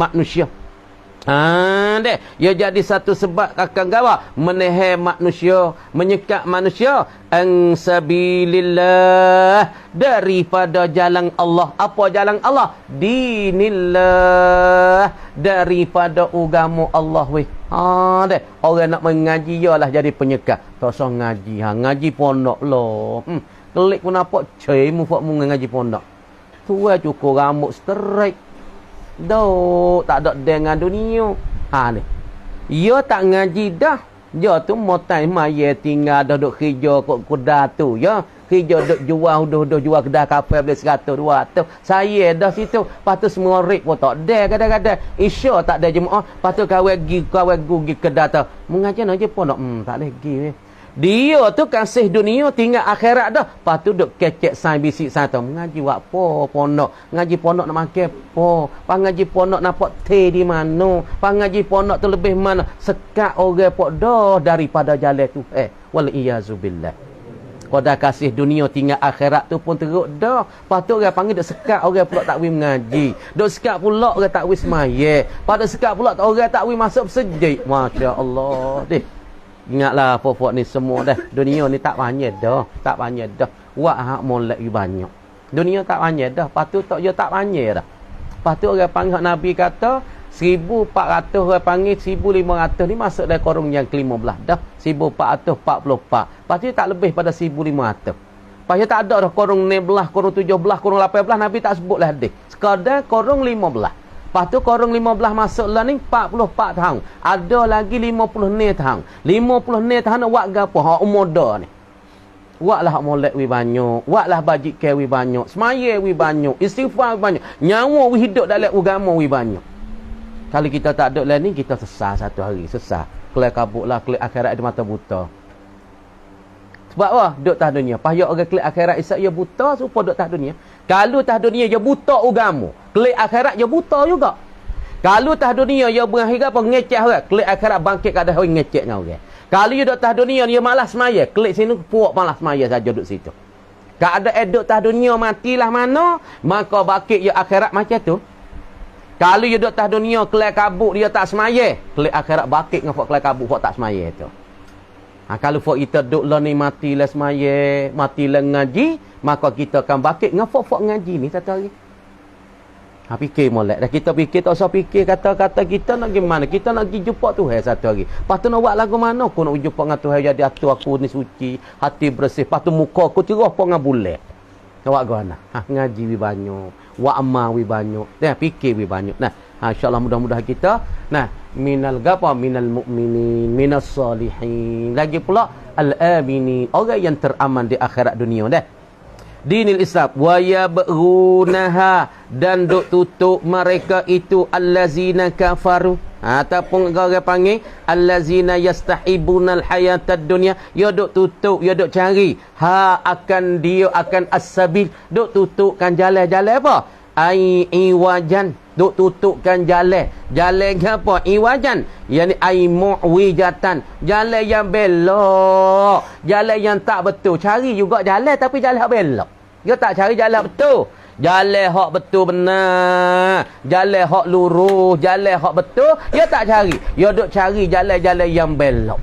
Deh, ia jadi satu sebab akan gawa menehe manusia, menyekat manusia an sabilillah, daripada jalan Allah. Apa jalan Allah? Dinillah, daripada agama Allah weh. Deh, orang nak mengaji ialah jadi penyekat. Tak usah ngaji, ngaji pondok loh. Kelik pun nampak cemu fak mu ngaji pondok. Tua cukur rambut straight. Dok, tak ada dengan dunia. Ni. Dia tak ngaji dah. Dia tu motai maya tinggal dah duk kerja kok kuda tu ya. Kerja duk jual jual kedai kapal beli 100 200. Saya dah situ. Lepas tu semua rip pun tak ada kadang-kadang. Isya tak ada jemaah. Lepas tu kawan pergi kedai tu. Mengaji aja pun tak boleh pergi weh. Dia tu kasih dunia tinggal akhirat dah. Lepas tu duk kecek sain bisik sain tu. Mengaji buat apa pondok? Ngaji pondok nak makan apa? Ngaji pondok nampak teh di mana? Ngaji pondok tu lebih mana? Sekat orang pok dah daripada jalan tu. Wal iyazubillah. Kau dah kasih dunia tinggal akhirat tu pun teruk dah. Lepas tu orang panggil duk sekat orang pula tak boleh mengaji. Duk sekat pula orang tak boleh semaya. Pada sekat pula orang tak boleh masuk sejid. Masya Allah. Ingatlah pokok ni semua dah. Dunia ni tak banyak dah. Tak banyak dah. Wak hak molek banyak. Dunia tak banyak dah. Lepas tu tak banyak dah. Lepas tu orang panggil Nabi kata 1,400 orang panggil 1,500 ni masuk dalam korong yang ke-15 dah. 1,444. Lepas tu tak lebih pada 1,500. Lepas tu tak ada dah korong 16, korong 17, korong 18. Nabi tak sebut lah hadis. Sekadar korong 15. Lepas tu korong 15 masuk lah ni 44 tahun. Ada lagi 50 ni tahun. 50 ni tahun wak gapo? Hak umur dah ni. Wak lah hak molek wi banyak. Wak lah bajik ke wi banyak. Semaya wi banyak. Istighfar wi banyak. Nyawa wi hidup dalam agama wi banyak. Kalau kita tak ada lah ni, kita sesah satu hari. Sesah. Kelak kabut lah. Kelak akhirat di mata buta. Sebab apa? Duduk tah dunia. Payah orang kelak akhirat isap ia buta supaya duduk tah dunia. Kalau tah dunia ia buta agama, kelak akhirat ia buta juga. Kalau tah dunia ia berakhir apa ngecek orang, kelak akhirat bangkit kada orang ngecek dengan orang. Kalau ia duduk tah dunia dia malas semaya, kelak sini puak malas semaya saja duduk situ. Kalau ada duduk tah dunia matilah mana, maka bangkit ia akhirat macam tu. Kalau ia duduk tah dunia kelak kabut dia tak semaya, kelak akhirat bangkit dengan kelak kabut hok tak semaya tu. Kalau fok kita duduk lah ni matilah semaya, matilah ngaji, maka kita akan bakit dengan fok ngaji ni satu hari. Fikir molek. Dah kita fikir tak usah fikir kata-kata kita nak gimana. Kita nak pergi jumpa Tuhan satu hari. Lepas tu nak buat lagu mana aku nak jumpa dengan Tuhan jadi hati aku ni suci, hati bersih. Lepas tu muka aku cerah apa dengan bulat. Nak buat gimana? Ngaji wi banyak. Wa amal wi banyak. Dah fikir wi banyak. Nah, insya-Allah mudah-mudahan kita minal mu'minin minas salihin. Lagi pula al-aminin, orang yang teraman di akhirat dunia dah. Dinil Islam wa yabghunaha, dan duk tutup mereka itu allazina kafaru, ataupun orang panggil allazina yastahibunal hayatad dunya. Ya duk tutup, ya duk cari akan dia akan as-sabil, duk tutupkan jalan-jalan apa? Iwajan, duk tutupkan jalan apa? Iwajan, yani mu'wijatan, jalan yang belok, jalan yang tak betul. Cari juga jalan tapi jalan hak belok. Dia tak cari jalan betul, jalan hak betul benar, jalan hak lurus, jalan hak betul dia tak cari. Dia duk cari jalan-jalan yang belok.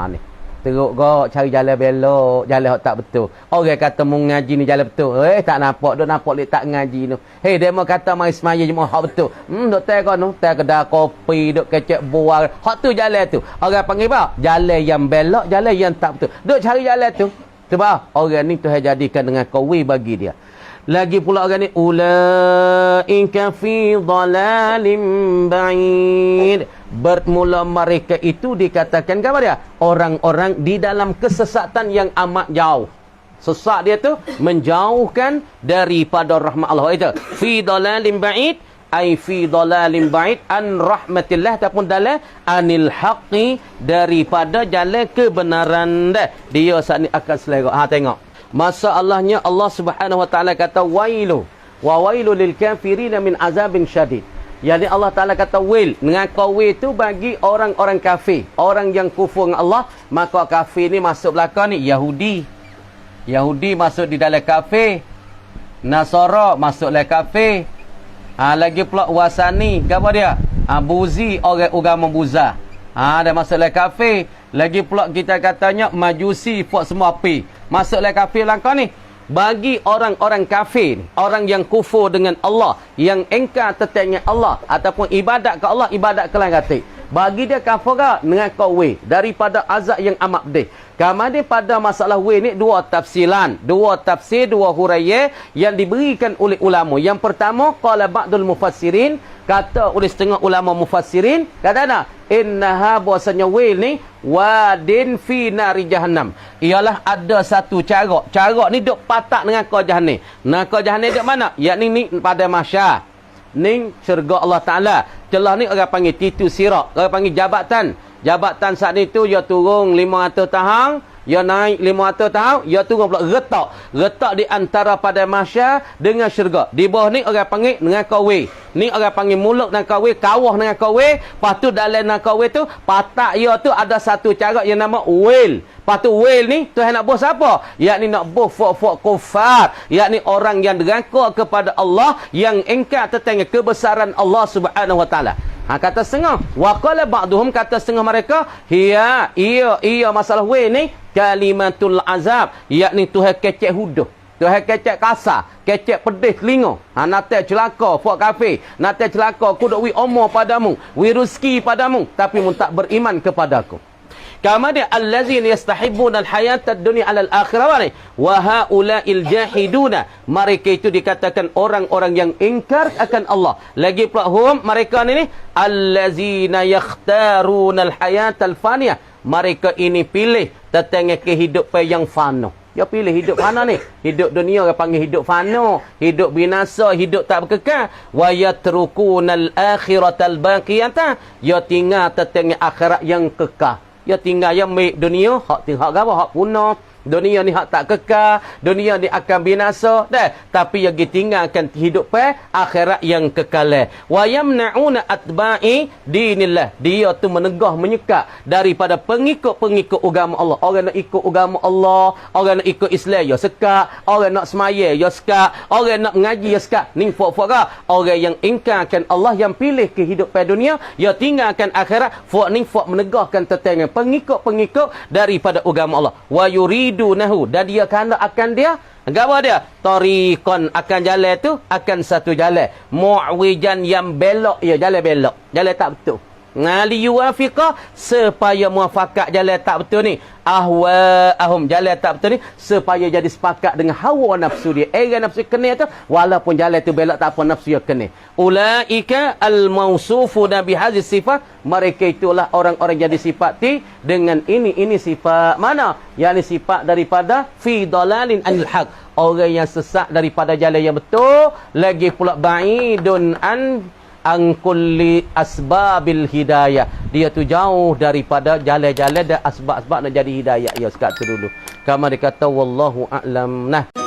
Ni teruk gak cari jalan belok, jalan hak tak betul. Orang kata mu ngaji ni jalan betul. Tak nampak, duk nampak lek tak ngaji tu. Dia mau kata mai semaya je hak betul. Duk teh kono, teh kedai kopi, duk kecek bual. Hak tu jalan tu. Orang panggil apa? Jalan yang belok, jalan yang tak betul. Duk cari jalan tu. Sebab orang ni Tuhan jadikan dengan kawi bagi dia. Lagi pula orang ni ulaika fi dhalalim ba'id. Bermula mereka itu dikatakan apa dia? Orang-orang di dalam kesesatan yang amat jauh. Sesat dia tu menjauhkan daripada rahmat Allah. Itu fi dhalalim ba'id, ai fi dhalalim ba'id an rahmatillah, ataupun dalam anil haqqi, daripada jalan kebenaran dah. Dia saat ni akan selera. Tengok. Masalahnya Allah Subhanahu wa taala kata wailu wa wailu lil kafirin min azabin syadid. Yani Allah Taala kata wail, dengan kawi itu bagi orang-orang kafir, orang yang kufur dengan Allah. Maka kafir ni masuk belakang ni Yahudi, Yahudi masuk di dalam kafir, Nasara masuk dalam kafir. Lagi pula Wasani, apa dia? Buzi, orang agama Buza. Dia masuk dalam kafir. Lagi pula kita katanya Majusi, buat semua api. Masuk dalam kafir langkah ni. Bagi orang-orang kafir, orang yang kufur dengan Allah, yang engkar tetapnya Allah, ataupun ibadat ke Allah, ibadat ke lain kata, bagi dia kafir dengan kau daripada azab yang amat pedih. Kemudian pada masalah ni dua tafsiran, dua tafsir, dua huraian yang diberikan oleh ulama. Yang pertama, qala ba'dul mufassirin, kata oleh setengah ulama mufassirin, kata ana innaha bahasanya ni wadin fi nari jahannam. Ialah ada satu cara. Cara ni duk patak dengan kau jahannam. Nah, kau jahannam duk mana? Yakni ni pada mahsyar. Ni syurga Allah Taala. Celah ni orang panggil titu sirat, orang panggil jabatan. Jabatan saat ni tu dia turun 500 tahun, dia naik 500 tahun, dia turun pula retak. Retak di antara pada mahsyar dengan syurga. Di bawah ni orang panggil dengan kawe. Ni orang panggil muluk dengan kawe, kawah dengan kawe. Lepas tu dalam dengan kawe tu, patak dia tu ada satu cara yang nama wel. Lepas tu wel ni, Tuhan nak buat siapa? Yakni nak buat fok-fok kufar. Yakni orang yang derangkak kepada Allah, yang engkar tentang kebesaran Allah Subhanahu Wa Taala. Kata setengah, waqala ba'duhum, kata setengah mereka, ia masalah ni kalimatul azab, yakni Tuhan kecek huduh, Tuhan kecek kasar, kecek pedih telinga. Nate celaka puak kafir, nate celaka aku dok wi omor padamu, wi rezeki padamu, tapi mun tak beriman kepadaku. Kemudian allazina yastahibbuna al-hayata ad-dunya 'ala al-akhirah wa haula'il jahiduna, mereka itu dikatakan orang-orang yang ingkar akan Allah. Lagi pula mereka ni allazina yakhtaruna al-hayata al-faniyah, mereka ini pilih tentang kehidupan yang fana. Dia pilih hidup mana ni? Hidup dunia orang panggil hidup fana, hidup binasa, hidup tak berkekal. Wa yatrukunal akhiratal baqiyata, dia tinggal tentang akhirat yang kekal. Dia tinggal yang milik dunia, hak apa? Hak punah. Dunia ni hak tak kekal, dunia ni akan binasa dah, tapi yang ditinggalkan hidup akhirat yang kekal. Wa yamna'una atba'i dinillah, dia tu menegah menyekat daripada pengikut-pengikut agama Allah. Orang nak ikut agama Allah, orang nak ikut Islam ya sekat, orang nak semaya ya sekat, orang nak mengaji ya sekat. Ni fok-fok orang yang ingkarkan Allah, yang pilih kehidupan dunia, dia tinggalkan akhirat. Fok ni fok menegahkan tentang pengikut-pengikut daripada agama Allah. Wa dunahu, dan dia kena akan dia apa dia? Tariqan, akan jalan tu akan satu jalan mu'wijan, yang belok, ya jalan belok, jalan tak betul. Ngali yuwafiqa, supaya muafakat jalan tak betul ni, ahum, jalan tak betul ni, supaya jadi sepakat dengan hawa nafsu dia. Nafsu kena tu, walaupun jalan tu belok tak apa, nafsu dia kena. Ulaika al-mausufu nabi hadhihi sifat, mereka itulah orang-orang yang disifati dengan ini sifat mana? Yang sifat daripada fi dalalin anil haq, orang yang sesat daripada jalan yang betul, lagi pula ba'idun an kulli asbabil hidayah, dia tu jauh daripada jalan-jalan dan asbab-asbab nak jadi hidayah. Ya sekat tu dulu. Kama dia kata wallahu a'lam. Nah.